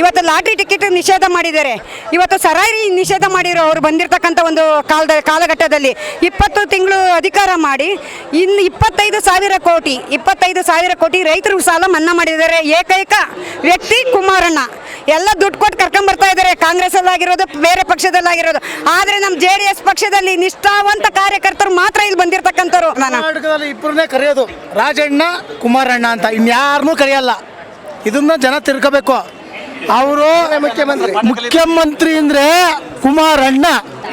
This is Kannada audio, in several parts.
ಇವತ್ತು ಲಾಟ್ರಿ ಟಿಕೆಟ್ ನಿಷೇಧ ಮಾಡಿದ್ದಾರೆ. ಇವತ್ತು ಸರಾಯಿ ನಿಷೇಧ ಮಾಡಿರೋ ಅವರು ಬಂದಿರತಕ್ಕಂಥ ಒಂದು ಕಾಲಘಟ್ಟದಲ್ಲಿ 20 ತಿಂಗಳು ಅಧಿಕಾರ ಮಾಡಿ ಇನ್ನು 25,000 ಕೋಟಿ ರೈತರು ಸಾಲ ಮನ್ನಾ ಮಾಡಿದ್ದಾರೆ. ಏಕೈಕ ವ್ಯಕ್ತಿ ಕುಮಾರಣ್ಣ. ಎಲ್ಲ ದುಡ್ಡು ಕೊಟ್ಟು ಕರ್ಕೊಂಡ್ಬರ್ತಾ ಇದ್ದಾರೆ, ಕಾಂಗ್ರೆಸ್ ಅಲ್ಲಾಗಿರೋದು ಬೇರೆ ಪಕ್ಷದಲ್ಲಾಗಿರೋದು. ಆದರೆ ನಮ್ಮ JDS ಪಕ್ಷದಲ್ಲಿ ನಿಷ್ಠಾವಂತ ಕಾರ್ಯಕರ್ತರು ಮಾತ್ರ ಇಲ್ಲಿ ಬಂದಿರತಕ್ಕಂಥವ್ರು. ಕರ್ನಾಟಕದಲ್ಲಿ ಇಬ್ಬರನ್ನೇ ಕರೆಯೋದು, ರಾಜಣ್ಣ ಕುಮಾರಣ್ಣ ಅಂತ, ಇನ್ಯಾರನ್ನೂ ಕರೆಯಲ್ಲ. ಇದನ್ನ ಜನ ತಿಳ್ಕೋಬೇಕು. ಅವರು ಮುಖ್ಯಮಂತ್ರಿ ಅಂದ್ರೆ ಕುಮಾರಣ್ಣ.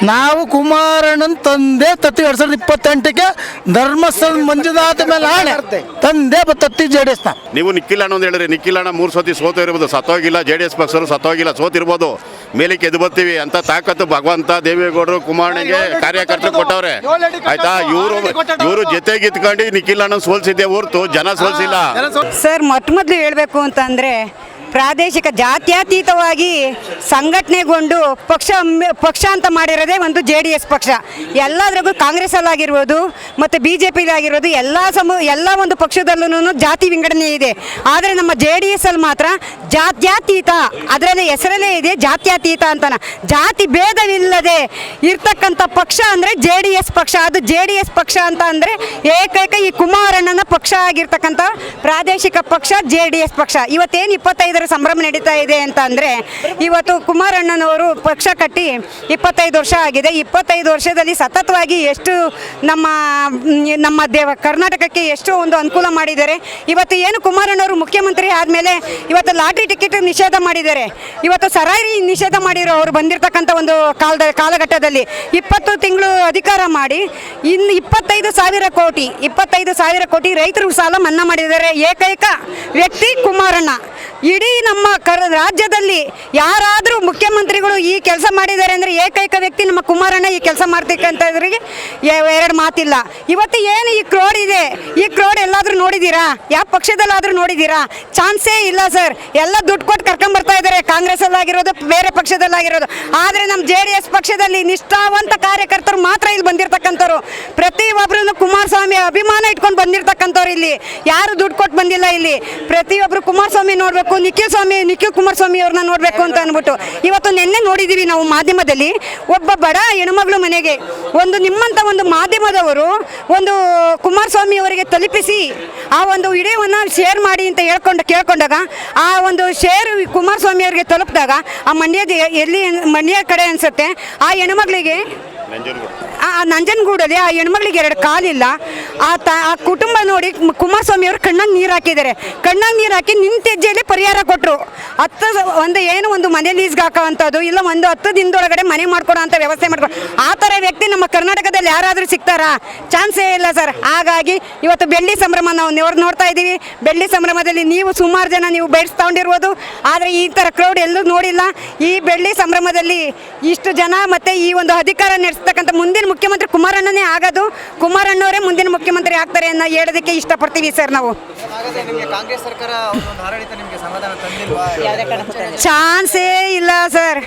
ನಾವು ಕುಮಾರಣ್ಣನ ತಂದೆ ತತ್ತಿ 2028ಕ್ಕೆ ಧರ್ಮಸ್ಥಳ ಮಂಜುನಾಥ ಮೇಲೆ ಆಣೆ ತಂದೆ ತತ್ತಿ JDS. ನೀವು ನಿಖಿಲ್ ಅಣ್ಣ ಅಂತ ಹೇಳಿದ್ರೆ ನಿಖಿಲ್ ಅಣ್ಣ 3 ಸತಿ ಸೋತಿರ್ಬೋದು, ಸತ್ತೋಗಿಲ್ಲ. JDS ಪಕ್ಷರು ಸತ್ತೋಗಿಲ್ಲ, ಸೋತಿರ್ಬೋದು. ಮೇಲಕ್ಕೆ ಎದ್ದು ಬರ್ತೀವಿ ಅಂತ ತಾಕತ್ತು ಭಗವಂತ ದೇವೇಗೌಡರು ಕುಮಾರಣ್ಣಗೆ ಕಾರ್ಯಕರ್ತರು ಕೊಟ್ಟವ್ರೆ, ಆಯ್ತಾ. ಇವರು ಜೊತೆಗಿತ್ಕೊಂಡು ನಿಖಿಲ್ ಅಣ್ಣ ಸೋಲ್ಸಿದ್ದೆ ಹೊರ್ತು ಜನ ಸೋಲ್ಸಿಲ್ಲ. ಸರ್, ಮೊದಲು ಹೇಳಬೇಕು ಅಂತಂದರೆ ಪ್ರಾದೇಶಿಕ ಜಾತ್ಯತೀತವಾಗಿ ಸಂಘಟನೆಗೊಂಡು ಪಕ್ಷ ಅಂತ ಮಾಡಿರೋದೇ ಒಂದು JDS ಪಕ್ಷ. ಎಲ್ಲದ್ರಾಗೂ ಕಾಂಗ್ರೆಸ್ಸಲ್ಲಾಗಿರ್ಬೋದು ಮತ್ತು BJPಲಾಗಿರ್ಬೋದು ಎಲ್ಲ ಒಂದು ಪಕ್ಷದಲ್ಲೂ ಜಾತಿ ವಿಂಗಡಣೆ ಇದೆ. ಆದರೆ ನಮ್ಮ JDS ಅಲ್ಲಿ ಮಾತ್ರ ಜಾತ್ಯತೀತ, ಅದರಲ್ಲಿ ಹೆಸರಲ್ಲೇ ಇದೆ ಜಾತ್ಯತೀತ ಅಂತನ. ಜಾತಿ ಭೇದವಿಲ್ಲದೆ ಇರ್ತಕ್ಕಂಥ ಪಕ್ಷ ಅಂದರೆ JDS ಪಕ್ಷ. ಅದು JDS ಪಕ್ಷ ಅಂತ ಅಂದರೆ ಏಕೈಕ ಈ ಕುಮಾರಣ್ಣನ ಪಕ್ಷ ಆಗಿರ್ತಕ್ಕಂಥ ಪ್ರಾದೇಶಿಕ ಪಕ್ಷ JDS ಪಕ್ಷ. ಇವತ್ತೇನು 25 ಸಂಭ್ರಮ ನಡೀತಾ ಇದೆ ಅಂತ ಅಂದರೆ, ಇವತ್ತು ಕುಮಾರಣ್ಣನವರು ಪಕ್ಷ ಕಟ್ಟಿ 25 ವರ್ಷ ಆಗಿದೆ. 25 ವರ್ಷದಲ್ಲಿ ಸತತವಾಗಿ ಎಷ್ಟು ನಮ್ಮ ಕರ್ನಾಟಕಕ್ಕೆ ಎಷ್ಟು ಒಂದು ಅನುಕೂಲ ಮಾಡಿದ್ದಾರೆ. ಇವತ್ತು ಏನು ಕುಮಾರಣ್ಣವರು ಮುಖ್ಯಮಂತ್ರಿ ಆದಮೇಲೆ ಇವತ್ತು ಲಾಟ್ರಿ ಟಿಕೆಟ್ ನಿಷೇಧ ಮಾಡಿದ್ದಾರೆ. ಇವತ್ತು ಸರಾಯಿ ನಿಷೇಧ ಮಾಡಿರೋ ಅವರು ಬಂದಿರತಕ್ಕಂಥ ಒಂದು ಕಾಲಘಟ್ಟದಲ್ಲಿ 20 ತಿಂಗಳು ಅಧಿಕಾರ ಮಾಡಿ ಇನ್ನು 25,000 ಕೋಟಿ ರೈತರು ಸಾಲ ಮನ್ನಾ ಮಾಡಿದ್ದಾರೆ. ಏಕೈಕ ವ್ಯಕ್ತಿ ಕುಮಾರಣ್ಣ. ಇಡೀ ನಮ್ಮ ರಾಜ್ಯದಲ್ಲಿ ಯಾರಾದರೂ ಮುಖ್ಯಮಂತ್ರಿಗಳು ಈ ಕೆಲಸ ಮಾಡಿದ್ದಾರೆ ಅಂದರೆ ಏಕೈಕ ವ್ಯಕ್ತಿ ನಮ್ಮ ಕುಮಾರಣ್ಣ ಈ ಕೆಲಸ ಮಾಡ್ತಕ್ಕಂಥದ್ರಿಗೆ ಎರಡು ಮಾತಿಲ್ಲ. ಇವತ್ತು ಏನು ಈ ಕ್ರೋಡ್ ಇದೆ, ಈ ಕ್ರೋಡ್ ಎಲ್ಲಾದರೂ ನೋಡಿದ್ದೀರಾ? ಯಾವ ಪಕ್ಷದಲ್ಲಾದರೂ ನೋಡಿದ್ದೀರಾ? ಚಾನ್ಸೇ ಇಲ್ಲ ಸರ್. ಎಲ್ಲ ದುಡ್ಡು ಕೊಟ್ಟು ಕರ್ಕೊಂಡ್ಬರ್ತಾ ಇದ್ದಾರೆ, ಕಾಂಗ್ರೆಸ್ ಅಲ್ಲಾಗಿರೋದು ಬೇರೆ ಪಕ್ಷದಲ್ಲಾಗಿರೋದು. ಆದರೆ ನಮ್ಮ JDS ಪಕ್ಷದಲ್ಲಿ ನಿಷ್ಠಾವಂತ ಕಾರ್ಯಕರ್ತರು ಮಾತ್ರ ಇಲ್ಲಿ ಬಂದಿರತಕ್ಕಂಥವ್ರು. ಪ್ರತಿಯೊಬ್ಬರೂ ಕುಮಾರಸ್ವಾಮಿ ಅಭಿಮಾನ ಇಟ್ಕೊಂಡು ಬಂದಿರತಕ್ಕಂಥವ್ರು. ಇಲ್ಲಿ ಯಾರು ದುಡ್ಡು ಕೊಟ್ಟು ಬಂದಿಲ್ಲ. ಇಲ್ಲಿ ಪ್ರತಿಯೊಬ್ಬರು ಕುಮಾರಸ್ವಾಮಿ ನೋಡಬೇಕು, ನಿಖಿಲ್ ಕುಮಾರಸ್ವಾಮಿ ಅವ್ರನ್ನ ನೋಡಬೇಕು ಅಂತ ಅಂದ್ಬಿಟ್ಟು ಇವತ್ತು ನಿನ್ನೆ ನೋಡಿದ್ದೀವಿ ನಾವು ಮಾಧ್ಯಮದಲ್ಲಿ. ಒಬ್ಬ ಬಡ ಹೆಣ್ಮಗಳು ಮನೆಗೆ ನಿಮ್ಮಂಥ ಒಂದು ಮಾಧ್ಯಮದವರು ಒಂದು ಕುಮಾರಸ್ವಾಮಿ ಅವರಿಗೆ ತಲುಪಿಸಿ ಆ ಒಂದು ವಿಡಿಯೋವನ್ನು ಶೇರ್ ಮಾಡಿ ಅಂತ ಕೇಳ್ಕೊಂಡಾಗ ಆ ಒಂದು ಶೇರ್ ಕುಮಾರಸ್ವಾಮಿ ಅವರಿಗೆ ತಲುಪಿದಾಗ ಆ ಮಂಡ್ಯ ಕಡೆ ಅನಿಸುತ್ತೆ, ಆ ಹೆಣ್ಮಗಳಿಗೆ ನಂಜನಗೂಡಲ್ಲಿ ಆ ಹೆಣ್ಮಗಳಿಗೆ 2 ಕಾಲಿಲ್ಲ. ಆ ಕುಟುಂಬ ನೋಡಿ ಕುಮಾರಸ್ವಾಮಿ ಅವರು ಕಣ್ಣಾಗ ನೀರು ಹಾಕಿದ್ದಾರೆ. ಕಣ್ಣಾಗ ನೀರು ಹಾಕಿ ನಿಂತೆಜ್ಜೆಯಲ್ಲಿ ಪರಿಹಾರ ಕೊಟ್ಟರು. ಒಂದು ಮನೆ ಲೀಸ್ಗೆ ಹಾಕೋವಂಥದ್ದು ಇಲ್ಲ, 10 ದಿನದೊಳಗಡೆ ಮನೆ ಮಾಡ್ಕೊಡೋ ಅಂಥ ವ್ಯವಸ್ಥೆ ಮಾಡ್ಕೊಂಡು ಆ ಥರ ವ್ಯಕ್ತಿ ನಮ್ಮ ಕರ್ನಾಟಕದಲ್ಲಿ ಯಾರಾದರೂ ಸಿಗ್ತಾರಾ? ಚಾನ್ಸೇ ಇಲ್ಲ ಸರ್. ಹಾಗಾಗಿ ಇವತ್ತು ಬೆಳ್ಳಿ ಸಂಭ್ರಮ ನಾವು ನೋಡ್ತಾ ಇದ್ದೀವಿ. ಬೆಳ್ಳಿ ಸಂಭ್ರಮದಲ್ಲಿ ನೀವು ಸುಮಾರು ಜನ ನೀವು ಬಯಸ್ಕೊಂಡಿರ್ಬೋದು, ಆದರೆ ಈ ಥರ ಕ್ರೌಡ್ ಎಲ್ಲೂ ನೋಡಿಲ್ಲ. ಈ ಬೆಳ್ಳಿ ಸಂಭ್ರಮದಲ್ಲಿ ಇಷ್ಟು ಜನ ಮತ್ತು ಈ ಒಂದು ಅಧಿಕಾರ ನಡೆಸ್ತಕ್ಕಂಥ ಮುಂದಿನ ಮುಖ್ಯಮಂತ್ರಿ ಕುಮಾರಣ್ಣನೇ ಆಗೋದು. ಕುಮಾರಣ್ಣವರೇ ಮುಂದಿನ ಮುಖ್ಯಮಂತ್ರಿ ಆಗ್ತಾರೆ ಅನ್ನೋ ಹೇಳೋದಕ್ಕೆ ಇಷ್ಟಪಡ್ತೀವಿ ಸರ್ ನಾವು. ಚಾನ್ಸೇ ಇಲ್ಲ ಸರ್.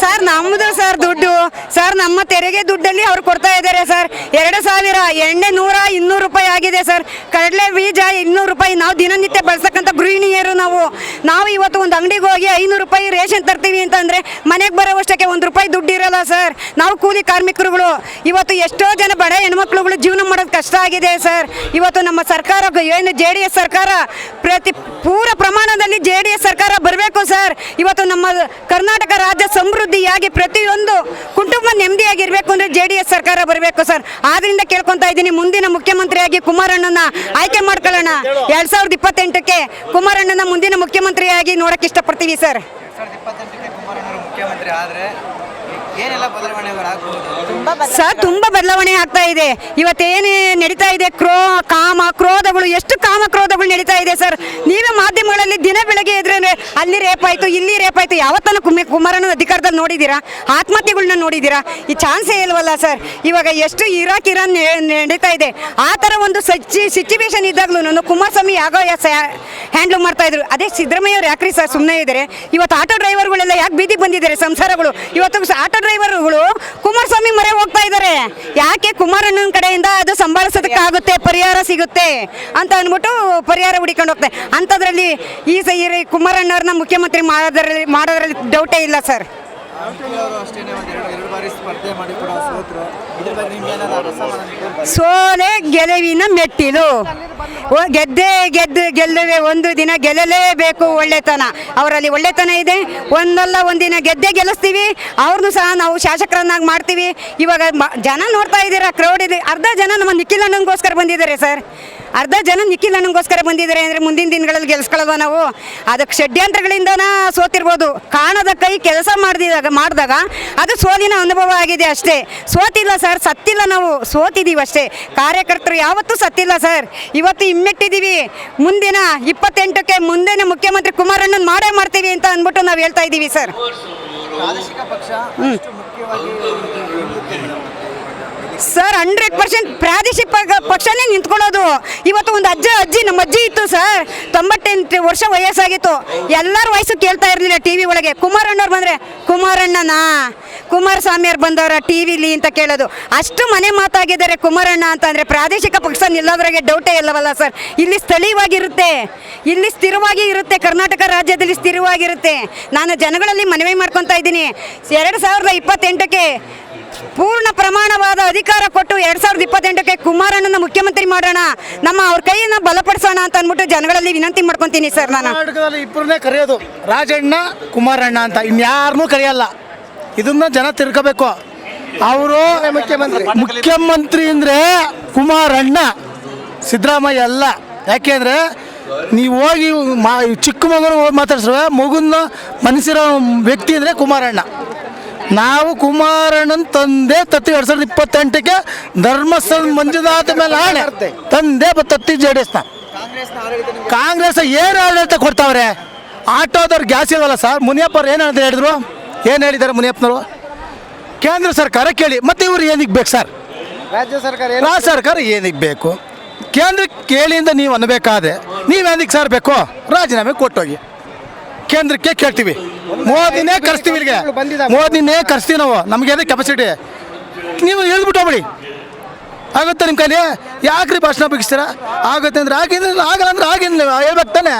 ಸರ್ ನಮ್ಮದು ಸರ್ ದುಡ್ಡು ಸರ್, ನಮ್ಮ ತೆರಿಗೆ ದುಡ್ಡಲ್ಲಿ ಅವ್ರು ಕೊಡ್ತಾ ಇದ್ದಾರೆ ಸರ್. 2,000 ಎಣ್ಣೆ 100-200 ರೂಪಾಯಿ ಆಗಿದೆ ಸರ್. ಕಡಲೆ ಬೀಜ 200 ರೂಪಾಯಿ. ನಾವು ದಿನನಿತ್ಯ ಬಳಸಕ್ಕಂಥ ಗೃಹಿಣಿಯರು ನಾವು ಇವತ್ತು ಒಂದು ಅಂಗಡಿಗೆ ಹೋಗಿ 500 ರೂಪಾಯಿ ರೇಷನ್ ತರ್ತೀವಿ ಅಂತಂದರೆ ಮನೆಗೆ ಬರೋವಷ್ಟಕ್ಕೆ 1 ರೂಪಾಯಿ ದುಡ್ಡು ಇರಲ್ಲ ಸರ್. ನಾವು ಕೂಲಿ ಕಾರ್ಮಿಕರುಗಳು. ಇವತ್ತು ಎಷ್ಟೋ ಜನ ಬಡ ಹೆಣ್ಮಕ್ಳುಗಳು ಜೀವನ ಮಾಡೋದು ಕಷ್ಟ ಆಗಿದೆ ಸರ್. ಇವತ್ತು ನಮ್ಮ ಸರ್ಕಾರ ಏನು JDS ಸರ್ಕಾರ ಪೂರ ಪ್ರಮಾಣದಲ್ಲಿ JDS ಸರ್ಕಾರ ಬರಬೇಕು ಸರ್. ಇವತ್ತು ನಮ್ಮ ಕರ್ನಾಟಕ ರಾಜ್ಯ ಸಮೃದ್ಧಿಯಾಗಿ ಪ್ರತಿಯೊಂದು ಕುಟುಂಬ ನೆಮ್ಮದಿಯಾಗಿರಬೇಕು ಅಂದರೆ JDS ಸರ್ಕಾರ ಬರಬೇಕು ಸರ್. ಆದ್ರಿಂದ ಕೇಳ್ಕೊತಾ ಇದ್ದೀನಿ, ಮುಂದಿನ ಮುಖ್ಯಮಂತ್ರಿಯಾಗಿ ಕುಮಾರಣ್ಣನ ಆಯ್ಕೆ ಮಾಡ್ಕೊಳ್ಳೋಣ. 2028ಕ್ಕೆ ಕುಮಾರಣ್ಣನ ಮುಂದಿನ ಮುಖ್ಯಮಂತ್ರಿಯಾಗಿ ನೋಡಕ್ಕೆ ಇಷ್ಟಪಡ್ತೀವಿ ಸರ್. ಮುಖ್ಯಮಂತ್ರಿ ಆದರೆ ಏನೆಲ್ಲ ಸರ್ ತುಂಬ ಬದಲಾವಣೆ ಆಗ್ತಾ ಇದೆ. ಇವತ್ತೇನು ನಡೀತಾ ಇದೆ, ಕ್ರೋಧಗಳು, ಎಷ್ಟು ಕ್ರೋಧಗಳು ನಡೀತಾ ಇದೆ ಸರ್. ನೀವೇ ಮಾಧ್ಯಮಗಳಲ್ಲಿ ದಿನ ಬೆಳಗ್ಗೆ ಇದ್ರೆ ಅಲ್ಲಿ ರೇಪ್ ಆಯಿತು, ಇಲ್ಲಿ ರೇಪ್ ಆಯಿತು. ಯಾವತ್ತನ ಕುಮಾರಣ್ಣನ ಅಧಿಕಾರದಲ್ಲಿ ನೋಡಿದ್ದೀರಾ? ಆತ್ಮಹತ್ಯೆಗಳನ್ನ ನೋಡಿದ್ದೀರಾ? ಈ ಚಾನ್ಸೇ ಇಲ್ವಲ್ಲ ಸರ್. ಇವಾಗ ಎಷ್ಟು ಇರಾನ್ ನಡೀತಾ ಇದೆ. ಆ ಥರ ಒಂದು ಸಿಚುವೇಶನ್ ಇದ್ದಾಗಲೂ ಕುಮಾರಸ್ವಾಮಿ ಯಾಗೋ ಹ್ಯಾಂಡ್ಲ್ ಮಾಡ್ತಾ ಇದ್ರು. ಅದೇ ಸಿದ್ದರಾಮಯ್ಯ ಅವ್ರು ಯಾಕ್ರಿ ಸರ್ ಸುಮ್ಮನೆ ಇದ್ದಾರೆ? ಇವತ್ತು ಆಟೋ ಡ್ರೈವರ್ಗಳೆಲ್ಲ ಯಾಕೆ ಬೀದಿಗೆ ಬಂದಿದ್ದಾರೆ? ಸಂಸಾರಗಳು ಇವತ್ತು ಆಟೋ ಡ್ರೈವರ್ಗಳು ಕುಮಾರಸ್ವಾಮಿ ಮೊರೆ ಹೋಗ್ತಾ ಇದ್ದಾರೆ. ಯಾಕೆ ಕುಮಾರಣ್ಣನ ಕಡೆಯಿಂದ ಅದು ಸಂಭಾಳಿಸೋದಕ್ಕಾಗುತ್ತೆ, ಪರಿಹಾರ ಸಿಗುತ್ತೆ ಅಂತ ಅಂದ್ಬಿಟ್ಟು ಪರಿಹಾರ ಹುಡಿಕೊಂಡು ಹೋಗ್ತಾರೆ. ಅಂಥದ್ರಲ್ಲಿ ಈ ಕುಮಾರಣ್ಣವ್ರನ್ನ ಮುಖ್ಯಮಂತ್ರಿ ಮಾಡೋದ್ರಲ್ಲಿ ಡೌಟೇ ಇಲ್ಲ ಸರ್. ಅವರು ಅಷ್ಟೇನೆ ಎರಡು ಬಾರಿ ಸ್ಪರ್ಧೆ ಮಾಡಿ ಕೂಡ ಸೋತರು. ಇದ್ರ ಬಗ್ಗೆ ನಿಮ್ಗೆ ಏನಾದ್ರು ಅಸಮಾಧಾನ? ಸೋಲೆ ಗೆಲುವಿನ ಮೆಟ್ಟಿಲು. ಗೆಲ್ಲುವೆ ಒಂದು ದಿನ ಗೆಲ್ಲಲೇಬೇಕು. ಒಳ್ಳೆತನ ಅವರಲ್ಲಿ ಒಳ್ಳೆತನ ಇದೆ. ಒಂದಲ್ಲ ಒಂದಿನ ಗೆಲ್ಲಿಸ್ತೀವಿ. ಅವ್ರನ್ನೂ ಸಹ ನಾವು ಶಾಸಕರನ್ನಾಗಿ ಮಾಡ್ತೀವಿ. ಇವಾಗ ಜನ ನೋಡ್ತಾ ಇದ್ದೀರಾ, ಕ್ರೌಡ್ ಇದೆ. ಅರ್ಧ ಜನ ನಮ್ಮ ನಿಖಿಲ್ ಅಣ್ಣನಿಗೋಸ್ಕರ ಬಂದಿದ್ದಾರೆ ಸರ್. ಅರ್ಧ ಜನ ನಿಖಿಲ್ ಅಣ್ಣನಿಗೋಸ್ಕರ ಬಂದಿದ್ದಾರೆ ಅಂದರೆ ಮುಂದಿನ ದಿನಗಳಲ್ಲಿ ಗೆಲ್ಸ್ಕೊಳ್ಳೋದು ನಾವು. ಅದಕ್ಕೆ ಷಡ್ಯಂತ್ರಗಳಿಂದನ ಸೋತಿರ್ಬೋದು. ಕಾಣದ ಕೈ ಕೆಲಸ ಮಾಡಿದಾಗ ಅದು ಸೋಲಿನ ಅನುಭವ ಆಗಿದೆ ಅಷ್ಟೇ. ಸೋತಿಲ್ಲ ಸರ್, ಸತ್ತಿಲ್ಲ. ನಾವು ಸೋತಿದ್ದೀವಿ ಅಷ್ಟೇ. ಕಾರ್ಯಕರ್ತರು ಯಾವತ್ತೂ ಸತ್ತಿಲ್ಲ ಸರ್. ಇವತ್ತು ಹಿಮ್ಮೆಟ್ಟಿದ್ದೀವಿ. ಮುಂದಿನ 28ಕ್ಕೆ ಮುಂದಿನ ಮುಖ್ಯಮಂತ್ರಿ ಕುಮಾರಣ್ಣನ ಮಾಡೇ ಮಾಡ್ತೀವಿ ಅಂತ ಅಂದ್ಬಿಟ್ಟು ನಾವು ಹೇಳ್ತಾ ಇದ್ದೀವಿ ಸರ್. ಪ್ರಾದೇಶಿಕ ಪಕ್ಷ ಅಷ್ಟು ಮುಖ್ಯವಾಗಿ ಸರ್ 100% ಪ್ರಾದೇಶಿಕ ಪಕ್ಷನೇ ನಿಂತ್ಕೊಳ್ಳೋದು. ಇವತ್ತು ಒಂದು ಅಜ್ಜಿ ನಮ್ಮ ಅಜ್ಜಿ ಇತ್ತು ಸರ್, 98 ವರ್ಷ ವಯಸ್ಸಾಗಿತ್ತು. ಎಲ್ಲರ ವಯಸ್ಸು ಕೇಳ್ತಾ ಇರಲಿಲ್ಲ ಟಿ ವಿ ಒಳಗೆ. ಕುಮಾರಣ್ಣವ್ರು ಬಂದರೆ ಕುಮಾರಣ್ಣನಾ, ಕುಮಾರಸ್ವಾಮಿಯವ್ರು ಬಂದವರ ಟಿ ವಿಲಿ ಅಂತ ಕೇಳೋದು. ಅಷ್ಟು ಮನೆ ಮಾತಾಗಿದ್ದಾರೆ ಕುಮಾರಣ್ಣ ಅಂತಂದರೆ ಪ್ರಾದೇಶಿಕ ಪಕ್ಷ ನಿಲ್ಲೋದ್ರಾಗೆ ಡೌಟೇ ಇಲ್ಲವಲ್ಲ ಸರ್. ಇಲ್ಲಿ ಸ್ಥಳೀಯವಾಗಿರುತ್ತೆ, ಇಲ್ಲಿ ಸ್ಥಿರವಾಗಿ ಇರುತ್ತೆ. ಕರ್ನಾಟಕ ರಾಜ್ಯದಲ್ಲಿ ಸ್ಥಿರವಾಗಿರುತ್ತೆ. ನಾನು ಜನಗಳಲ್ಲಿ ಮನವಿ ಮಾಡ್ಕೊತಾ ಇದ್ದೀನಿ, 2028ಕ್ಕೆ ಪೂರ್ಣ ಪ್ರಮಾಣವಾದ ಅಧಿಕಾರ ಕೊಟ್ಟು 2028ಕ್ಕೆ ಕುಮಾರಣ್ಣನ ಮುಖ್ಯಮಂತ್ರಿ ಮಾಡೋಣ, ಅವ್ರ ಕೈಯನ್ನು ಬಲಪಡಿಸೋಣ ಅಂತ ಅಂದ್ಬಿಟ್ಟು ಜನಗಳಲ್ಲಿ ವಿನಂತಿ ಮಾಡ್ಕೊತೀನಿ ಸರ್. ನಾನು ಕರ್ನಾಟಕದಲ್ಲಿ ಇಬ್ಬರನ್ನೇ ಕರೆಯೋದು, ರಾಜಣ್ಣ ಕುಮಾರಣ್ಣ ಅಂತ. ಇನ್ಯಾರನ್ನೂ ಕರೆಯಲ್ಲ. ಇದನ್ನ ಜನ ತಿಳ್ಕೋಬೇಕು. ಅವರು ಮುಖ್ಯಮಂತ್ರಿ ಅಂದರೆ ಕುಮಾರಣ್ಣ, ಸಿದ್ದರಾಮಯ್ಯ ಅಲ್ಲ. ಯಾಕೆಂದರೆ ನೀವು ಹೋಗಿ ಚಿಕ್ಕ ಮಗನ ಮಾತಾಡ್ಸ್ರೆ ಮಗುನ ಮನಸ್ಸಿರೋ ವ್ಯಕ್ತಿ ಅಂದರೆ ಕುಮಾರಣ್ಣ. ನಾವು ಕುಮಾರಣ್ಣನ ತಂದೆ ತತ್ತಿ 2028ಕ್ಕೆ ಧರ್ಮಸ್ಥಳ ಮಂಜುನಾಥ ಮೇಲೆ ಆಣೆ ತಂದೆ ತತ್ತಿ JDS-ನ. ಕಾಂಗ್ರೆಸ್ ಏನು ಆಡಳಿತ ಕೊಡ್ತಾವ್ರೆ? ಆಟೋದವ್ರು ಗ್ಯಾಸ್ ಇಲ್ವಲ್ಲ ಸರ್. ಮುನಿಯಪ್ಪವ್ರು ಏನು ಹೇಳಿದ್ರು? ಏನು ಹೇಳಿದ್ದಾರೆ ಮುನಿಯಪ್ಪನವರು? ಕೇಂದ್ರ ಸರ್ಕಾರ ಕೇಳಿ, ಮತ್ತೆ ಇವ್ರು ಏನಕ್ಕೆ ಬೇಕು ಸರ್? ರಾಜ್ಯ ಸರ್ಕಾರ ಏನಕ್ಕೆ ಬೇಕು? ಕೇಂದ್ರಕ್ಕೆ ಕೇಳಿಯಿಂದ ನೀವು ಅನ್ನಬೇಕಾದ್ರೆ ನೀವೇನಕ್ಕೆ ಸರ್ ಬೇಕು? ರಾಜೀನಾಮೆ ಕೊಟ್ಟೋಗಿ ಕೇಂದ್ರಕ್ಕೆ ಕೇಳ್ತೀವಿ. ಮೋದಿನೇ ಕರೆಸ್ತೀವಿ, ಇಲ್ಲಿಗೆ ಮೋದಿನೇ ಕರೆಸ್ತೀವಿ ನಾವು. ನಮಗೆ ಅದೇ ಕೆಪಾಸಿಟಿ. ನೀವು ಹೇಳ್ಬಿಟ್ಟು ಹೋಗ್ಬಿಡಿ. ಆಗುತ್ತೆ ನಿಮ್ಮ ಕೈಲಿ? ಯಾಕ್ರಿ ಭಾಷಣ ಬಿಗಿಸ್ತೀರಾ? ಆಗುತ್ತೆ ಅಂದ್ರೆ ಆಗಿದ್ರೆ, ಆಗಲ್ಲ ಅಂದ್ರೆ ಆಗಿಲ್ಲ ಹೇಳ್ಬೇಕು ತಾನೆ.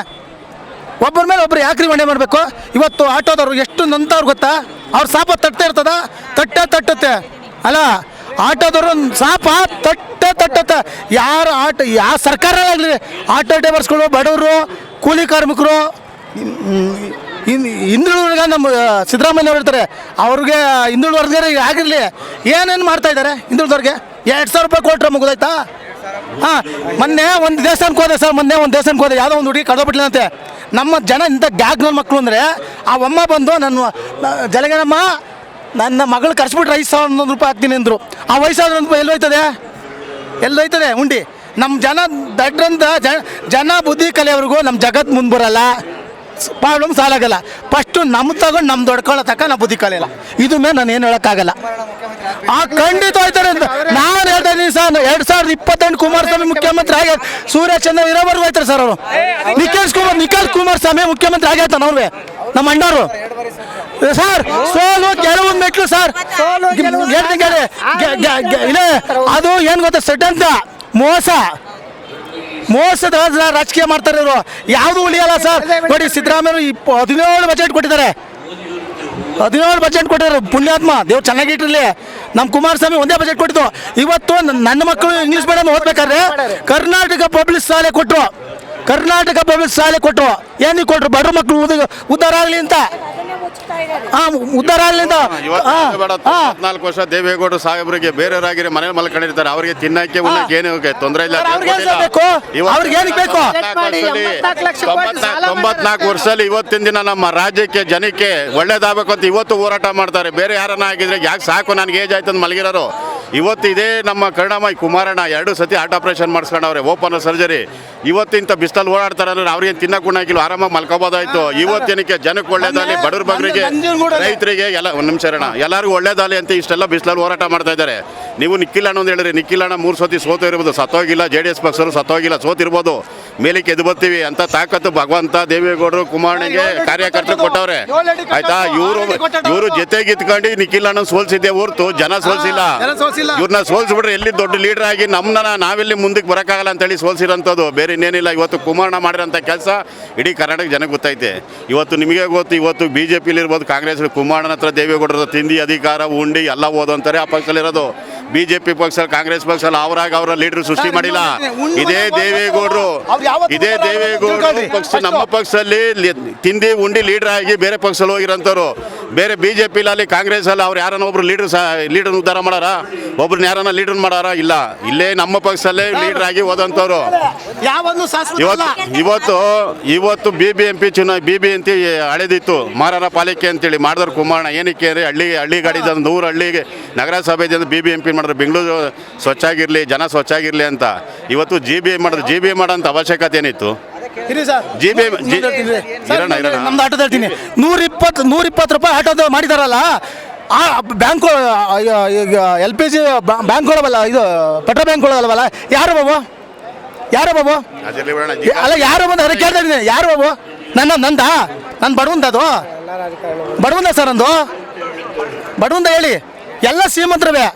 ಒಬ್ಬರ ಮೇಲೆ ಒಬ್ಬರು ಯಾಕ್ರಿ ಮಂಡೆ ಮಾಡಬೇಕು? ಇವತ್ತು ಆಟೋದವ್ರು ಎಷ್ಟು ನಂತವ್ರು ಗೊತ್ತಾ? ಅವ್ರ ಸಾಪ ತಟ್ಟೆ ಇರ್ತದ, ತಟ್ಟುತ್ತೆ ಅಲ್ಲ. ಆಟೋದವ್ರು ಸಾಪ ತಟ್ಟುತ್ತೆ. ಯಾವ ಸರ್ಕಾರ ಆಗಲಿ, ಆಟೋ ಡ್ರೈವರ್ಸ್ಗಳು, ಬಡವರು, ಕೂಲಿ ಕಾರ್ಮಿಕರು, ಹಿಂದುಳಿದ ನಮ್ಮ ಸಿದ್ದರಾಮಯ್ಯವ್ರು ಇರ್ತಾರೆ, ಅವ್ರಿಗೆ ಹಿಂದುಳಿದ ವರ್ಗರಿಗೆ ಆಗಿರಲಿ ಏನೇನು ಮಾಡ್ತಾ ಇದ್ದಾರೆ? ಹಿಂದುಳಿದವ್ರಿಗೆ 2,000 ರೂಪಾಯಿ ಕೊಟ್ಟರೆ ಮುಗಿದಾಯ್ತಾ? ಹಾಂ, ಮೊನ್ನೆ ಒಂದು ದೇವಸ್ಥಾನಕ್ಕೆ ಹೋದೆ ಸರ್. ಯಾವುದೋ ಒಂದು ಹುಡುಗಿ ಕಳೆದೋಗ್ಬಿಟ್ಲಂತೆ. ನಮ್ಮ ಜನ ಇಂಥ ಗ್ಯಾಗ್ನ ಮಕ್ಕಳು ಅಂದರೆ, ಆ ಅಮ್ಮ ಬಂದು ಜಲಗನಮ್ಮ ನನ್ನ ಮಗಳು ಕರ್ಸ್ಬಿಟ್ರೆ 5,000 ರೂಪಾಯಿ ಹಾಕ್ತೀನಿ ಅಂದರು. ಆ 5,000 ರೂಪಾಯಿ ಎಲ್ಲೋಯ್ತದೆ ಉಂಡಿ? ನಮ್ಮ ಜನ ದಡ್ರಂತ ಜನ ಬುದ್ಧಿ ಕಲಿಯೋವ್ರಿಗೂ ನಮ್ಮ ಜಗತ್ತು ಮುಂದೆ ಬರಲ್ಲ, ಪ್ರಾಬ್ಲಮ್ ಸಾಲ್ವ್ ಆಗಲ್ಲ. ಫಸ್ಟು ನಮ್ಮ ತಗೊಂಡು ನಮ್ಮ ದೊಡ್ಕೊಳ್ಳೋ ತಕ್ಕ ನಾವು ಬುದ್ಧಿ ಕಲಿಯಲ್ಲ. ಇದು ಮೇಲೆ ನಾನು ಏನು ಹೇಳೋಕ್ಕಾಗಲ್ಲ. ಖಂಡಿತ ಹೋಯ್ತಾರೆ ಅಂತ ನಾನು ಹೇಳ್ತಾ ಇದ್ದೀನಿ ಸರ್. 2028 ಕುಮಾರಸ್ವಾಮಿ ಮುಖ್ಯಮಂತ್ರಿ ಆಗ ಸೂರ್ಯಚಂದ್ರ ಇರೋವರೆಗೂ ಹೋಯ್ತಾರೆ ಸರ್ ಅವರು. ನಿಖಿಲ್ ಕುಮಾರಸ್ವಾಮಿ ಮುಖ್ಯಮಂತ್ರಿ ಆಗೈತಾನ ಅವ್ರಿಗೆ, ನಮ್ಮ ಅಣ್ಣವರು ಸರ್. ಸೋಲು ಗೆಲುವು ಮೆಟ್ಲು ಸರ್. ಇದೆ ಅದು ಏನು ಗೊತ್ತಾ? ಸೆಟ್ ಅಂತ ಮೋಸದ ರಾಜಕೀಯ ಮಾಡ್ತಾರೆ ಇವರು. ಯಾವುದು ಉಳಿಯಲ್ಲ ಸರ್. ನೋಡಿ, ಸಿದ್ದರಾಮಯ್ಯ 17 ಬಜೆಟ್ ಕೊಟ್ಟಿದ್ದಾರೆ. 17 ಬಜೆಟ್ ಕೊಟ್ಟಿದ್ದಾರೆ. ಪುಣ್ಯಾತ್ಮ ದೇವ್ರು ಚೆನ್ನಾಗಿಟ್ಟಿರಲಿ. ನಮ್ಮ ಕುಮಾರಸ್ವಾಮಿ ಒಂದೇ ಬಜೆಟ್ ಕೊಟ್ಟಿದ್ದು. ಇವತ್ತು ನನ್ನ ಮಕ್ಕಳು ಇಂಗ್ಲೀಷ್ ಮೀಡಿಯಂ ಓದ್ಬೇಕಾದ್ರೆ ಕರ್ನಾಟಕ ಪಬ್ಲಿಕ್ ಶಾಲೆ ಕೊಟ್ಟರು. ಏನಕ್ಕೆ ಕೊಟ್ಟರು? ಬಡ ಮಕ್ಕಳು ಉದ್ಧಾರ ಆಗಲಿ ಅಂತ. ಉದ್ಧಾರ ಆಗಲಿ ಅಂತ. 14 ವರ್ಷ ದೇವೇಗೌಡರು ಸಾಹೇಬರಿಗೆ ಬೇರೆಯವರಾಗಿರಿ ಮನೇಲಿ ಮಲ್ಕೊಂಡಿರ್ತಾರೆ. ಅವ್ರಿಗೆ ತಿನ್ನಕ್ಕೆ ಉಣ್ಣಕ್ಕೆ ಏನು ತೊಂದರೆ ಇಲ್ಲ. 94 ವರ್ಷದಲ್ಲಿ ಇವತ್ತಿನ ದಿನ ನಮ್ಮ ರಾಜ್ಯಕ್ಕೆ ಜನಕ್ಕೆ ಒಳ್ಳೇದಾಗಬೇಕು ಅಂತ ಇವತ್ತು ಹೋರಾಟ ಮಾಡ್ತಾರೆ. ಬೇರೆ ಯಾರನ್ನ ಆಗಿದ್ರೆ ಯಾಕೆ ಸಾಕು, ನನಗೆ ಏಜ್ ಆಯ್ತು ಅಂತ ಮಲಗಿರೋರು. ಇವತ್ತು ಇದೇ ನಮ್ಮ ಕರುಣಾಮಯಿ ಕುಮಾರಣ್ಣ 2 ಸತಿ ಹಾರ್ಟ್ ಆಪರೇಷನ್ ಮಾಡಿಸ್ಕೊಂಡವ್ರೆ, ಓಪನ್ ಸರ್ಜರಿ. ಇವತ್ತಿಂತ ಬಿಸ್ತಲ್ಲಿ ಓಡಾಡ್ತಾರೆ ಅಂದ್ರೆ ಅವ್ರಿಗೆ ತಿನ್ನಕ್ಕೆ ಉಣ್ಣಾಕಿಲ್ಲ, ಆರಾಮಾಗಿ ಮಲ್ಕೋಬೋದಾಯ್ತು. ಇವತ್ತಿನಕ್ಕೆ ಜನಕ್ಕೆ ಒಳ್ಳೇದಾಗಲಿ, ಬಡವ್ರ ಬಗ್ಗರಿಗೆ, ರೈತರಿಗೆ ಎಲ್ಲ ಒಂದು ನಿಮಿಷ ಇರೋಣ, ಎಲ್ಲರಿಗೂ ಒಳ್ಳೇದಾಗಲಿ ಅಂತ ಇಷ್ಟೆಲ್ಲ ಬಿಸಿಲಲ್ಲಿ ಹೋರಾಟ ಮಾಡ್ತಾ ಇದ್ದಾರೆ. ನೀವು ನಿಖಿಲಣ್ಣ ಅಂತ ಹೇಳಿರಿ, ನಿಖಿಲಣ್ಣ 3 ಸತಿ ಸೋತಿರ್ಬೋದು, ಸತ್ತೋಗಿಲ್ಲ. JDS ಪಕ್ಷರು ಸತ್ತೋಗಿಲ್ಲ, ಸೋತಿರ್ಬೋದು. ಮೇಲಕ್ಕೆ ಎದ್ದು ಬರ್ತೀವಿ ಅಂತ ತಾಕತ್ತು ಭಗವಂತ, ದೇವೇಗೌಡರು, ಕುಮಾರಣ್ಣಗೆ ಕಾರ್ಯಕರ್ತರು ಕೊಟ್ಟವ್ರೆ. ಆಯ್ತಾ, ಇವರು ಜೊತೆಗಿತ್ಕೊಂಡು ನಿಖಿಲಣ್ಣ ಸೋಲ್ಸಿದ್ದೆ ಹೊರ್ತು ಜನ ಸೋಲ್ಸಿಲ್ಲ. ಇವ್ರನ್ನ ಸೋಲ್ಸ್ಬಿಟ್ರೆ ಎಲ್ಲಿ ದೊಡ್ಡ ಲೀಡರ್ ಆಗಿ ನಮ್ಮನ್ನ ನಾವೆಲ್ಲಿ ಮುಂದಕ್ಕೆ ಬರೋಕ್ಕಾಗಲ್ಲ ಅಂತೇಳಿ ಸೋಲ್ಸಿರೋಂಥದ್ದು, ಬೇರೆ ಇನ್ನೇನಿಲ್ಲ. ಇವತ್ತು ಕುಮಾರಣ್ಣ ಮಾಡಿರೋಂಥ ಕೆಲಸ ಇಡೀ ಕರ್ನಾಟಕ ಜನಕ್ಕೆ ಗೊತ್ತೈತೆ. ಇವತ್ತು ನಿಮಗೆ ಗೊತ್ತು, ಇವತ್ತು BJP ಇರ್ಬೋದು, ಕಾಂಗ್ರೆಸ್, ಕುಮಾರಣ್ಣ ಹತ್ರ ದೇವೇಗೌಡರ ತಿಂದಿ ಅಧಿಕಾರ ಉಂಡಿ ಎಲ್ಲ ಓದು ಅಂತಾರೆ ಆ ಪಕ್ಷದಲ್ಲಿರೋದು. BJP ಪಕ್ಷ, ಕಾಂಗ್ರೆಸ್ ಪಕ್ಷ ಅವರ ಲೀಡರ್ ಸೃಷ್ಟಿ ಮಾಡಿಲ್ಲ. ಇದೇ ದೇವೇಗೌಡರು ಪಕ್ಷ, ನಮ್ಮ ಪಕ್ಷದಲ್ಲಿ ತಿಂದಿ ಉಂಡಿ ಲೀಡರ್ ಆಗಿ ಬೇರೆ ಪಕ್ಷದಲ್ಲಿ ಹೋಗಿರೋಂಥವ್ರು. ಬೇರೆ BJP ಅಲ್ಲಿ ಕಾಂಗ್ರೆಸ್ ಅಲ್ಲಿ ಅವ್ರು ಯಾರನ್ನ ಒಬ್ರು ಲೀಡರ್ ಉದ್ಧಾರ ಮಾಡಾರ, ಒಬ್ರನ್ನ ಯಾರನ್ನ ಲೀಡರ್ ಮಾಡಾರ? ಇಲ್ಲ. ಇಲ್ಲೇ ನಮ್ಮ ಪಕ್ಷದಲ್ಲೇ ಲೀಡರ್ ಆಗಿ ಹೋದಂಥವ್ರು. ಇವತ್ತು BBMP ಹಳೆದಿತ್ತು, ಮಾರಾರ ಪಾಲಿಕೆ ಅಂತೇಳಿ ಮಾಡಿದ್ರು ಕುಮಾರಣ್ಣ. ಏನಕ್ಕೆ ಅಂದರೆ ಹಳ್ಳಿ ಗಾಡಿದ 100 ಹಳ್ಳಿಗೆ ನಗರಸಭೆಯಿಂದ BBMP ಮಾಡಿದ್ರು, ಬೆಂಗಳೂರು ಸ್ವಚ್ಛ ಆಗಿರಲಿ, ಜನ ಸ್ವಚ್ಛ ಆಗಿರಲಿ ಅಂತ. ಇವತ್ತು GBA ಮಾಡಿದ್ರು. GBA ಮಾಡೋಂಥ ಅವಶ್ಯಕತೆ ಏನಿತ್ತು? ನಮ್ದು ಆಟೋದ ಹೇಳ್ತೀನಿ, 120 ರೂಪಾಯಿ ಆಟೋದ ಮಾಡಿದಾರಲ್ಲ. ಆ ಬ್ಯಾಂಕ್ LPG ಬ್ಯಾಂಕ್ಗಳವಲ್ಲ, ಇದು ಪೆಟ್ರೋಲ್ ಬ್ಯಾಂಕ್ಗಳವಲ್ಲ. ಯಾರು ಬಾಬು ಅಲ್ಲ, ಯಾರು ಬಂದು ಅದಕ್ಕೆ ಕೇಳ್ತಾ ಇದ್ದೀನಿ, ಯಾರು ಬಾಬು? ನಾನು ಬಡವಂದ, ಅದು ಬಡವಂದ ಸರ್, ಅಂದು ಬಡವಂದ ಹೇಳಿ. ಎಲ್ಲ ಶ್ರೀಮಂತರವೇ.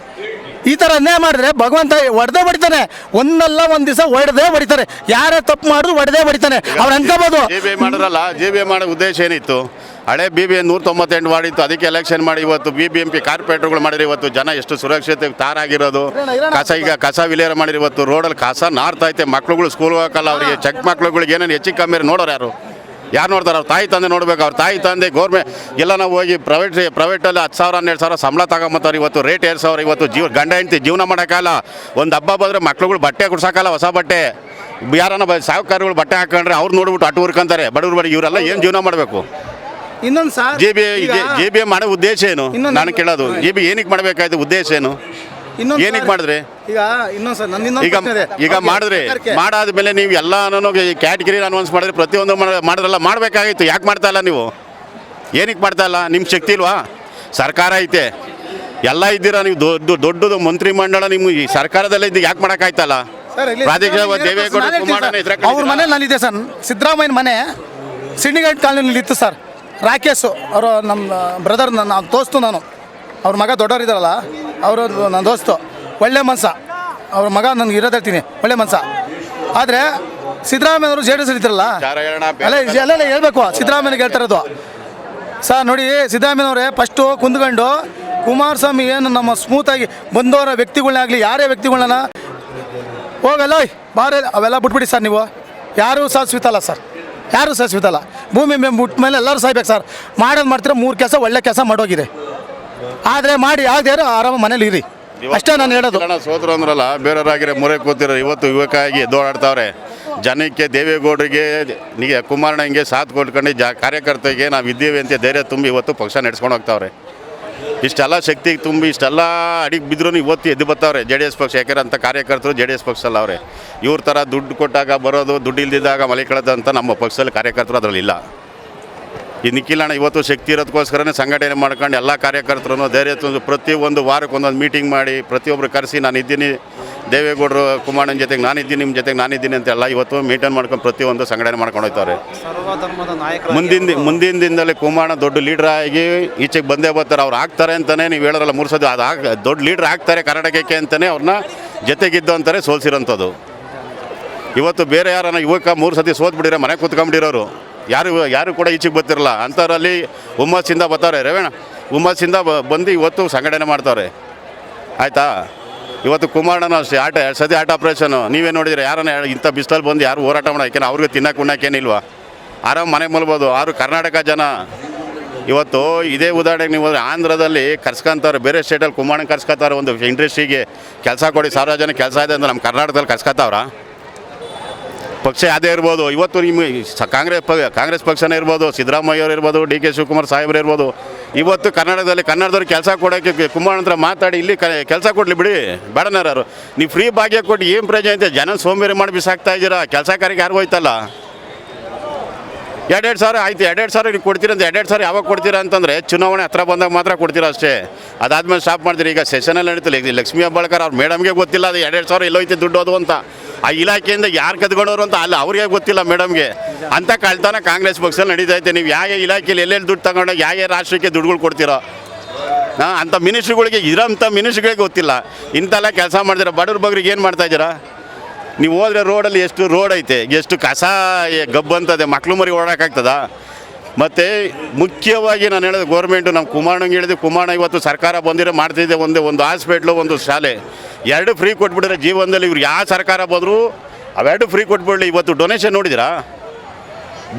ಈ ಥರ ಅನ್ಯಾಯ ಮಾಡಿದ್ರೆ ಭಗವಂತ ಹೊಡೆದೇ ಹೊಡಿತಾನೆ. ಒಂದಲ್ಲ ಒಂದು ದಿವಸ ಹೊಡೆದೇ ಹೊಡಿತಾರೆ. ಯಾರೇ ತಪ್ಪು ಮಾಡಿದ್ರು ಹೊಡೆದೇ ಹೊಡಿತಾನೆ. ಅವ್ರು ಅನ್ಕೋಬೋದು. GBA ಮಾಡೋ ಉದ್ದೇಶ ಏನಿತ್ತು? ಹಳೆ BBA 198 ಮಾಡಿತ್ತು, ಅದಕ್ಕೆ ಎಲೆಕ್ಷನ್ ಮಾಡಿ ಇವತ್ತು BBMP ಕಾರ್ಪೊರೇಟರ್ಗಳು ಮಾಡಿರಿ. ಇವತ್ತು ಜನ ಎಷ್ಟು ಸುರಕ್ಷತೆ ತಾರಾಗಿರೋದು. ಕಸ ವಿಲೇರ ಮಾಡಿರಿ. ಇವತ್ತು ರೋಡಲ್ಲಿ ಕಸ ನಾರ್ತೈತೆ, ಮಕ್ಳುಗಳು ಸ್ಕೂಲ್ ಹೋಗಕ್ಕಲ್ಲ. ಅವರಿಗೆ ಚೆಕ್ ಮಕ್ಳುಗಳಿಗೆ ಏನೇನು ಹೆಚ್ಚಿಗೆ ಕಮ್ಮಿ ನೋಡೋರು ಯಾರು ನೋಡ್ತಾರೆ? ಅವ್ರ ತಾಯಿ ತಂದೆ ನೋಡ್ಬೇಕು. ಅವ್ರ ತಾಯಿ ತಂದೆ ಗೌರ್ಮೆಂಟ್ ಎಲ್ಲ ನಾವು ಹೋಗಿ ಪ್ರೈವೇಟಲ್ಲಿ 10,000 12,000 ಸಂಬಳ ತಗೊಂಬತ್ತಾರೆ. ಇವತ್ತು ರೇಟ್ 2,000. ಇವತ್ತು ಗಂಡ ಹೆಂಡತಿ ಜೀವನ ಮಾಡೋಕ್ಕಲ್ಲ. ಒಂದು ಹಬ್ಬ ಬಂದರೆ ಮಕ್ಳುಗಳು ಬಟ್ಟೆ ಕೊಡ್ಸೋಕ್ಕಲ್ಲ, ಹೊಸ ಬಟ್ಟೆ. ಯಾರನ್ನ ಸಾಹುಕಾರಗಳು ಬಟ್ಟೆ ಹಾಕೊಂಡ್ರೆ ಅವ್ರು ನೋಡ್ಬಿಟ್ಟು ಅಟ್ಟು ಹುರ್ಕೊಂತಾರೆ. ಬಡವ್ರು ಇವರೆಲ್ಲ ಏನು ಜೀವನ ಮಾಡಬೇಕು? ಇನ್ನೊಂದು ಸರ್, GBA ಮಾಡೋ ಉದ್ದೇಶ ಏನು? ನಾನು ಕೇಳೋದು, GBA ಏನಕ್ಕೆ ಮಾಡಬೇಕಾಯ್ತು? ಉದ್ದೇಶ ಏನು? ಏನಕ್ಕೆ ಮಾಡಿದ್ರೆ? ಈಗ ಮಾಡಿದ್ರೆ ಮಾಡಾದ್ಮೇಲೆ ನೀವು ಎಲ್ಲಾನು ಕ್ಯಾಟಗಿರಿ ಅನೌನ್ಸ್ ಮಾಡಿದ್ರೆ ಪ್ರತಿಯೊಂದು ಮಾಡಿದ್ರಲ್ಲ, ಮಾಡಬೇಕಾಗಿತ್ತು. ಯಾಕೆ ಮಾಡ್ತಾ ಇಲ್ಲ ನೀವು? ಏನಕ್ಕೆ ಮಾಡ್ತಾ ಇಲ್ಲ? ನಿಮ್ಮ ಶಕ್ತಿ ಇಲ್ವಾ? ಸರ್ಕಾರ ಐತೆ, ಎಲ್ಲ ಇದ್ದೀರಾ ನೀವು. ದೊಡ್ಡದು ಮಂತ್ರಿಮಂಡಲ ನಿಮ್ಮ ಈ ಸರ್ಕಾರದಲ್ಲೇ ಇದ್ದು ಯಾಕೆ ಮಾಡೋಕ್ಕಾಯ್ತಲ್ಲ? ದೇವೇಗೌಡ ಅವ್ರ ಮನೆ ನಾನಿದೆ ಸರ್. ಸಿದ್ದರಾಮಯ್ಯನ ಮನೆ ಸಿಂಡಿಕೇಟ್ ಕಾಲೋನಿಲಿ ಇತ್ತು ಸರ್. ರಾಕೇಶು ಅವರು ನಮ್ಮ ಬ್ರದರ್, ನನ್ನ ದೋಸ್ತು. ನಾನು ಅವ್ರ ಮಗ ದೊಡ್ಡವರಿದ್ದಾರಲ್ಲ, ಅವರು ನನ್ನ ದೋಸ್ತು. ಒಳ್ಳೆ ಮನ್ಸ ಅವ್ರ ಮಗ. ನನಗೆ ಇರೋದು ಹೇಳ್ತೀನಿ, ಒಳ್ಳೆ ಮನ್ಸ. ಆದರೆ ಸಿದ್ದರಾಮಯ್ಯವರು JDS ಇರ್ತಾರಲ್ಲ, ಅಲ್ಲ ಹೇಳ್ಬೇಕು. ಸಿದ್ದರಾಮಯ್ಯನಿಗೆ ಹೇಳ್ತಾರದು ಸರ್. ನೋಡಿ, ಸಿದ್ದರಾಮಯ್ಯನವರೇ ಫಸ್ಟು ಕುಂದ್ಕೊಂಡು ಕುಮಾರಸ್ವಾಮಿ ಏನು ನಮ್ಮ ಸ್ಮೂತಾಗಿ ಬಂದವರ ವ್ಯಕ್ತಿಗಳನ್ನಾಗಲಿ, ಯಾರೇ ವ್ಯಕ್ತಿಗಳನ್ನ ಹೋಗಲ್ಲ ಬಾರೆ ಅವೆಲ್ಲ ಬಿಟ್ಬಿಡಿ ಸರ್. ನೀವು ಯಾರೂ ಶಾಶ್ವತಲ್ಲ ಸರ್, ಯಾರೂ ಶಾಶ್ವತಲ್ಲ. ಭೂಮಿ ಬಿಟ್ಟ ಮೇಲೆ ಎಲ್ಲರೂ ಸಾಯ್ಬೇಕು ಸರ್. ಮಾಡೋದು ಮಾಡ್ತೀರ 3 ಕೆಲಸ ಒಳ್ಳೆ ಕೆಲಸ ಮಾಡೋಗಿದೆ. ಆದರೆ ಮಾಡಿ ಆಗದೆ ಆರಾಮ ಮನೇಲಿ ಇರಿ, ಅಷ್ಟೇ ನಾನು ಹೇಳೋದು. ಸೋದ್ರು ಅಂದ್ರಲ್ಲ, ಬೇರೆಯವರಾಗಿರೋ ಮೊರೆ ಕೂತಿರೋ. ಇವತ್ತು ಯುವಕಾಗಿ ಎದ್ದೋಡಾಡ್ತಾವ್ರೆ. ಜನಕ್ಕೆ ದೇವೇಗೌಡರಿಗೆ ಕುಮಾರಣ್ಣಂಗೆ ಸಾಥ್ ಕೊಟ್ಕೊಂಡು ಕಾರ್ಯಕರ್ತರಿಗೆ ನಾವು ಇದ್ದೀವಿ ಅಂತ ಧೈರ್ಯ ತುಂಬಿ ಇವತ್ತು ಪಕ್ಷ ನಡೆಸ್ಕೊಂಡು ಹೋಗ್ತಾವ್ರೆ. ಇಷ್ಟೆಲ್ಲ ಶಕ್ತಿ ತುಂಬಿ ಇಷ್ಟೆಲ್ಲ ಅಡಿಗೆ ಬಿದ್ದರೂ ಇವತ್ತು ಎದ್ದು ಬರ್ತಾವ್ರೆ JDS ಪಕ್ಷ. ಯಾಕೆಂದ್ರೆ ಅಂಥ ಕಾರ್ಯಕರ್ತರು JDS ಪಕ್ಷದಲ್ಲಿ ಅವರೇ. ಇವ್ರ ಥರ ದುಡ್ಡು ಕೊಟ್ಟಾಗ ಬರೋದು, ದುಡ್ಡು ಇಲ್ದಿದ್ದಾಗ ಮಲೆ ಕಳೆದಂಥ ನಮ್ಮ ಪಕ್ಷದಲ್ಲಿ ಕಾರ್ಯಕರ್ತರು ಅದರಲ್ಲಿ ಇಲ್ಲ. ಈ ನಿಖಿಲಣ್ಣ ಇವತ್ತು ಶಕ್ತಿ ಇರೋದಕ್ಕೋಸ್ಕರನೇ ಸಂಘಟನೆ ಮಾಡ್ಕೊಂಡು ಎಲ್ಲ ಕಾರ್ಯಕರ್ತರು ಧೈರ್ಯ ತಂದು ಪ್ರತಿಯೊಂದು ವಾರಕ್ಕೆ ಒಂದೊಂದು ಮೀಟಿಂಗ್ ಮಾಡಿ ಪ್ರತಿಯೊಬ್ಬರು ಕರೆಸಿ ನಾನು ಇದ್ದೀನಿ, ದೇವೇಗೌಡರು ಕುಮಾರಣ್ಣನ ಜೊತೆಗೆ ನಾನಿದ್ದೀನಿ, ನಿಮ್ಮ ಜೊತೆಗೆ ನಾನಿದ್ದೀನಿ ಅಂತೆಲ್ಲ ಇವತ್ತು ಮೀಟನ್ ಮಾಡ್ಕೊಂಡು ಪ್ರತಿಯೊಂದು ಸಂಘಟನೆ ಮಾಡ್ಕೊಂಡು ಹೋಗ್ತಾರೆ. ಮುಂದಿನ ದಿನದಲ್ಲಿ ಕುಮಾರಣ್ಣ ದೊಡ್ಡ ಲೀಡರ್ ಆಗಿ ಈಚೆಗೆ ಬಂದೇ ಬರ್ತಾರೆ. ಅವ್ರು ಆಗ್ತಾರೆ ಅಂತಲೇ ನೀವು ಹೇಳೋರಲ್ಲ 3 ಸತಿ ಅದು ದೊಡ್ಡ ಲೀಡರ್ ಆಗ್ತಾರೆ ಕರ್ನಾಟಕಕ್ಕೆ ಅಂತಲೇ ಅವ್ರನ್ನ ಜೊತೆಗಿದ್ದು ಅಂತಾರೆ ಸೋಲ್ಸಿರೋಂಥದ್ದು. ಇವತ್ತು ಬೇರೆ ಯಾರನ್ನ ಯುವಕ 3 ಸತಿ ಸೋತ್ಬಿಟ್ಟಿರೋ ಮನೆ ಕೂತ್ಕೊಂಡ್ಬಿಟ್ಟಿರೋರು ಯಾರು ಕೂಡ ಈಚೆಗೆ ಬರ್ತಿರಲ್ಲ. ಅಂಥವ್ರಲ್ಲಿ ಹುಮ್ಮಸ್ಸಿಂದ ಬರ್ತಾರೆ. ರೇವಣ್ಣ ಹುಮ್ಮಸ್ಸಿಂದ ಬಂದು ಇವತ್ತು ಸಂಘಟನೆ ಮಾಡ್ತಾರೆ. ಆಯಿತಾ? ಇವತ್ತು ಕುಮಾರಣ್ಣನ ಅಷ್ಟೇ 2 ಸತಿ ಆಟ ಆಪ್ರೇಷನು ನೀವೇ ನೋಡಿದ್ರೆ. ಯಾರನ್ನ ಇಂಥ ಬಿಸಿಲಲ್ಲಿ ಬಂದು ಯಾರು ಹೋರಾಟ ಮಾಡೋ, ಯಾಕೆಂದ್ರೆ ಅವ್ರಿಗೆ ತಿನ್ನಕ್ಕೆ ಉಣ್ಣಕ್ಕೇನಿಲ್ವಾ? ಆರಾಮ್ ಮನೆ ಮಲ್ಬೋದು. ಆರು ಕರ್ನಾಟಕ ಜನ ಇವತ್ತು ಇದೇ ಉದಾಹರಣೆಗೆ ನೀವು ಆಂಧ್ರದಲ್ಲಿ ಕರ್ಸ್ಕೊಂತಾರೆ, ಬೇರೆ ಸ್ಟೇಟಲ್ಲಿ ಕುಮಾರಣ್ಣ ಕರ್ಸ್ಕೊತಾರೆ. ಒಂದು ಇಂಡಸ್ಟ್ರಿಗೆ ಕೆಲಸ ಕೊಡಿ, 1000 ಜನ ಕೆಲಸ ಇದೆ ಅಂತ ನಮ್ಮ ಕರ್ನಾಟಕದಲ್ಲಿ ಕರ್ಸ್ಕೊತಾವ್ರ? ಪಕ್ಷ ಯಾವುದೇ ಇರ್ಬೋದು. ಇವತ್ತು ನಿಮ್ಮ ಕಾಂಗ್ರೆಸ್ ಪಕ್ಷನೇ ಇರ್ಬೋದು, ಸಿದ್ದರಾಮಯ್ಯವ್ರು ಇರ್ಬೋದು, DK ಶಿವಕುಮಾರ್ ಸಾಹೇಬ್ರು ಇರ್ಬೋದು. ಇವತ್ತು ಕನ್ನಡದವ್ರಿಗೆ ಕೆಲಸ ಕೊಡೋಕ್ಕೆ ಕುಮಾರಣ್ಣ ಹತ್ರ ಮಾತಾಡಿ ಇಲ್ಲಿ ಕೆಲಸ ಕೊಡಲಿ ಬಿಡಿ, ಬೇಡನಾರು. ನೀವು ಫ್ರೀ ಭಾಗ್ಯ ಕೊಟ್ಟು ಏನು ಪ್ರಯೋಜನ ಐತೆ? ಜನ ಸೋಂಬೇರಿ ಮಾಡಿ ಬಿಸಾಕ್ತಾ ಇದ್ದೀರಾ. ಕೆಲಸ ಕಾರ್ಯಕ್ಕೆ ಯಾರು ಹೋಯ್ತಲ್ಲ. ಎರಡೆರಡು ಸಾವಿರ ಆಯ್ತು, ಎರಡೆರಡು ಸಾವಿರ ನೀವು ಕೊಡ್ತೀರ ಅಂತ ಎರಡೆರಡು ಸಾವಿರ ಯಾವಾಗ ಕೊಡ್ತೀರಾ ಅಂತಂದರೆ ಚುನಾವಣೆ ಹತ್ರ ಬಂದಾಗ ಮಾತ್ರ ಕೊಡ್ತೀರಾ ಅಷ್ಟೇ. ಅದಾದ್ಮೇಲೆ ಸ್ಟಾಪ್ ಮಾಡ್ತೀರಿ. ಈಗ ಸೆಷನಲ್ಲಿ ನಡೀತಿಲ್ಲ, ಈಗ ಲಕ್ಷ್ಮೀ ಹೆಬ್ಬಾಳ್ಕರ್ ಅವ್ರ ಮೇಡಮ್ಗೆ ಗೊತ್ತಿಲ್ಲ ಅದು ಎರಡೆರಡು ಸಾವಿರ ಎಲ್ಲೋಯ್ತು ದುಡ್ಡು ಅದು ಅಂತ. ಆ ಇಲಾಖೆಯಿಂದ ಯಾರು ಕದ್ಕೊಂಡವರು ಅಂತ ಅಲ್ಲ ಅವ್ರಿಗೆ ಗೊತ್ತಿಲ್ಲ ಮೇಡಮ್ಗೆ. ಅಂಥ ಕಳ್ತನ ಕಾಂಗ್ರೆಸ್ ಪಕ್ಷದಲ್ಲಿ ನಡೀತೈತೆ. ನೀವು ಯಾವ ಇಲಾಖೆಯಲ್ಲಿ ಎಲ್ಲೆಲ್ಲಿ ದುಡ್ಡು ತಗೊಂಡಾಗ ಯಾವ ರಾಷ್ಟ್ರಕ್ಕೆ ದುಡ್ಡುಗಳು ಕೊಡ್ತೀರೋ ಅಂಥ ಮಿನಿಸ್ಟ್ರುಗಳಿಗೆ ಇರೋಂಥ ಮಿನಿಸ್ಟ್ರುಗಳಿಗೆ ಗೊತ್ತಿಲ್ಲ. ಇಂಥೆಲ್ಲ ಕೆಲಸ ಮಾಡ್ತೀರಾ. ಬಡವ್ರ ಬಗ್ರಿಗೆ ಏನು ಮಾಡ್ತಾಯಿದ್ದೀರಾ ನೀವು? ಹೋದ್ರೆ ರೋಡಲ್ಲಿ ಎಷ್ಟು ರೋಡ್ ಐತೆ, ಎಷ್ಟು ಕಸ ಗಬ್ಬಂತದೆ, ಮಕ್ಳು ಮರಿ ಓಡಾಕಾಗ್ತದ? ಮತ್ತು ಮುಖ್ಯವಾಗಿ ನಾನು ಹೇಳೋದು ಗೌರ್ಮೆಂಟು ನಮ್ಮ ಕುಮಾರಣ್ಣಂಗೆ ಹೇಳಿದೆ, ಕುಮಾರಣ್ಣ ಇವತ್ತು ಸರ್ಕಾರ ಬಂದಿರೋ ಮಾಡ್ತಿದ್ದೆ ಒಂದು ಹಾಸ್ಪಿಟ್ಲು, ಒಂದು ಶಾಲೆ ಎರಡು ಫ್ರೀ ಕೊಟ್ಬಿಟ್ಟಿದ್ರೆ ಜೀವನದಲ್ಲಿ ಇವ್ರು ಯಾವ ಸರ್ಕಾರ ಬಂದರೂ ಅವೆರಡು ಫ್ರೀ ಕೊಟ್ಬಿಡಲಿ. ಇವತ್ತು ಡೊನೇಷನ್ ನೋಡಿದಿರಾ?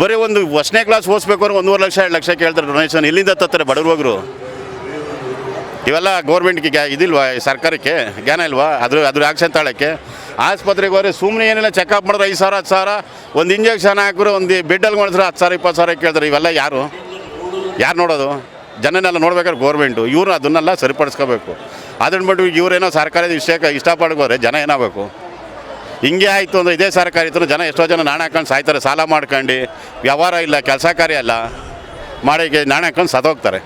ಬರೀ ಒಂದು 1ನೇ ಕ್ಲಾಸ್ ಓದಿಸ್ಬೇಕು ಅಂದ್ರೆ 1.5 ಲಕ್ಷ 2 ಲಕ್ಷ ಕೇಳ್ತಾರೆ ಡೊನೇಷನ್. ಇಲ್ಲಿಂದ ತತ್ತಾರೆ ಬಡವ್ರ ಹೋಗರು. ಇವೆಲ್ಲ ಗೌರ್ಮೆಂಟ್ಗೆ ಇದಿಲ್ವಾ, ಸರ್ಕಾರಕ್ಕೆ ಜ್ಞಾನ ಇಲ್ವಾ ಅದ್ರ ಆಕ್ಷನ್ ತಾಳಕ್ಕೆ? ಆಸ್ಪತ್ರೆಗೆ ಹೋದ್ರೆ ಸುಮ್ಮನೆ ಏನಿಲ್ಲ ಚೆಕಪ್ ಮಾಡಿದ್ರೆ 5 ಸಾವಿರ 10 ಸಾವಿರ, ಒಂದು ಇಂಜೆಕ್ಷನ್ ಹಾಕಿದ್ರೆ ಒಂದು ಬೆಡ್ಡಲ್ಲಿ ಮಾಡಿದ್ರೆ 10 ಸಾವಿರ 20 ಸಾವಿರ ಕೇಳ್ತಾರೆ. ಇವೆಲ್ಲ ಯಾರು ನೋಡೋದು? ಜನನೆಲ್ಲ ನೋಡ್ಬೇಕಾದ್ರೆ ಗೌರ್ಮೆಂಟು ಇವರು ಅದನ್ನೆಲ್ಲ ಸರಿಪಡಿಸ್ಕೋಬೇಕು. ಅದನ್ನ ಬಿಟ್ಟು ಇವರೇನೋ ಸರ್ಕಾರದ ಇಷ್ಟಪಡ್ಕೋರೆ ಜನ ಏನಾಗಬೇಕು? ಹಿಂಗೆ ಆಯಿತು ಅಂದರೆ ಇದೇ ಸರ್ಕಾರ ಇತ್ತು ಜನ ಎಷ್ಟೋ ಜನ ನಾಣ ಹಾಕೊಂಡು ಸಾಯ್ತಾರೆ, ಸಾಲ ಮಾಡ್ಕೊಂಡು, ವ್ಯವಹಾರ ಇಲ್ಲ, ಕೆಲಸ ಕಾರ್ಯ ಇಲ್ಲ, ಮಾಡಿ ನಾಣ ಹಾಕೊಂಡು ಸತ್ತೋಗ್ತಾರೆ.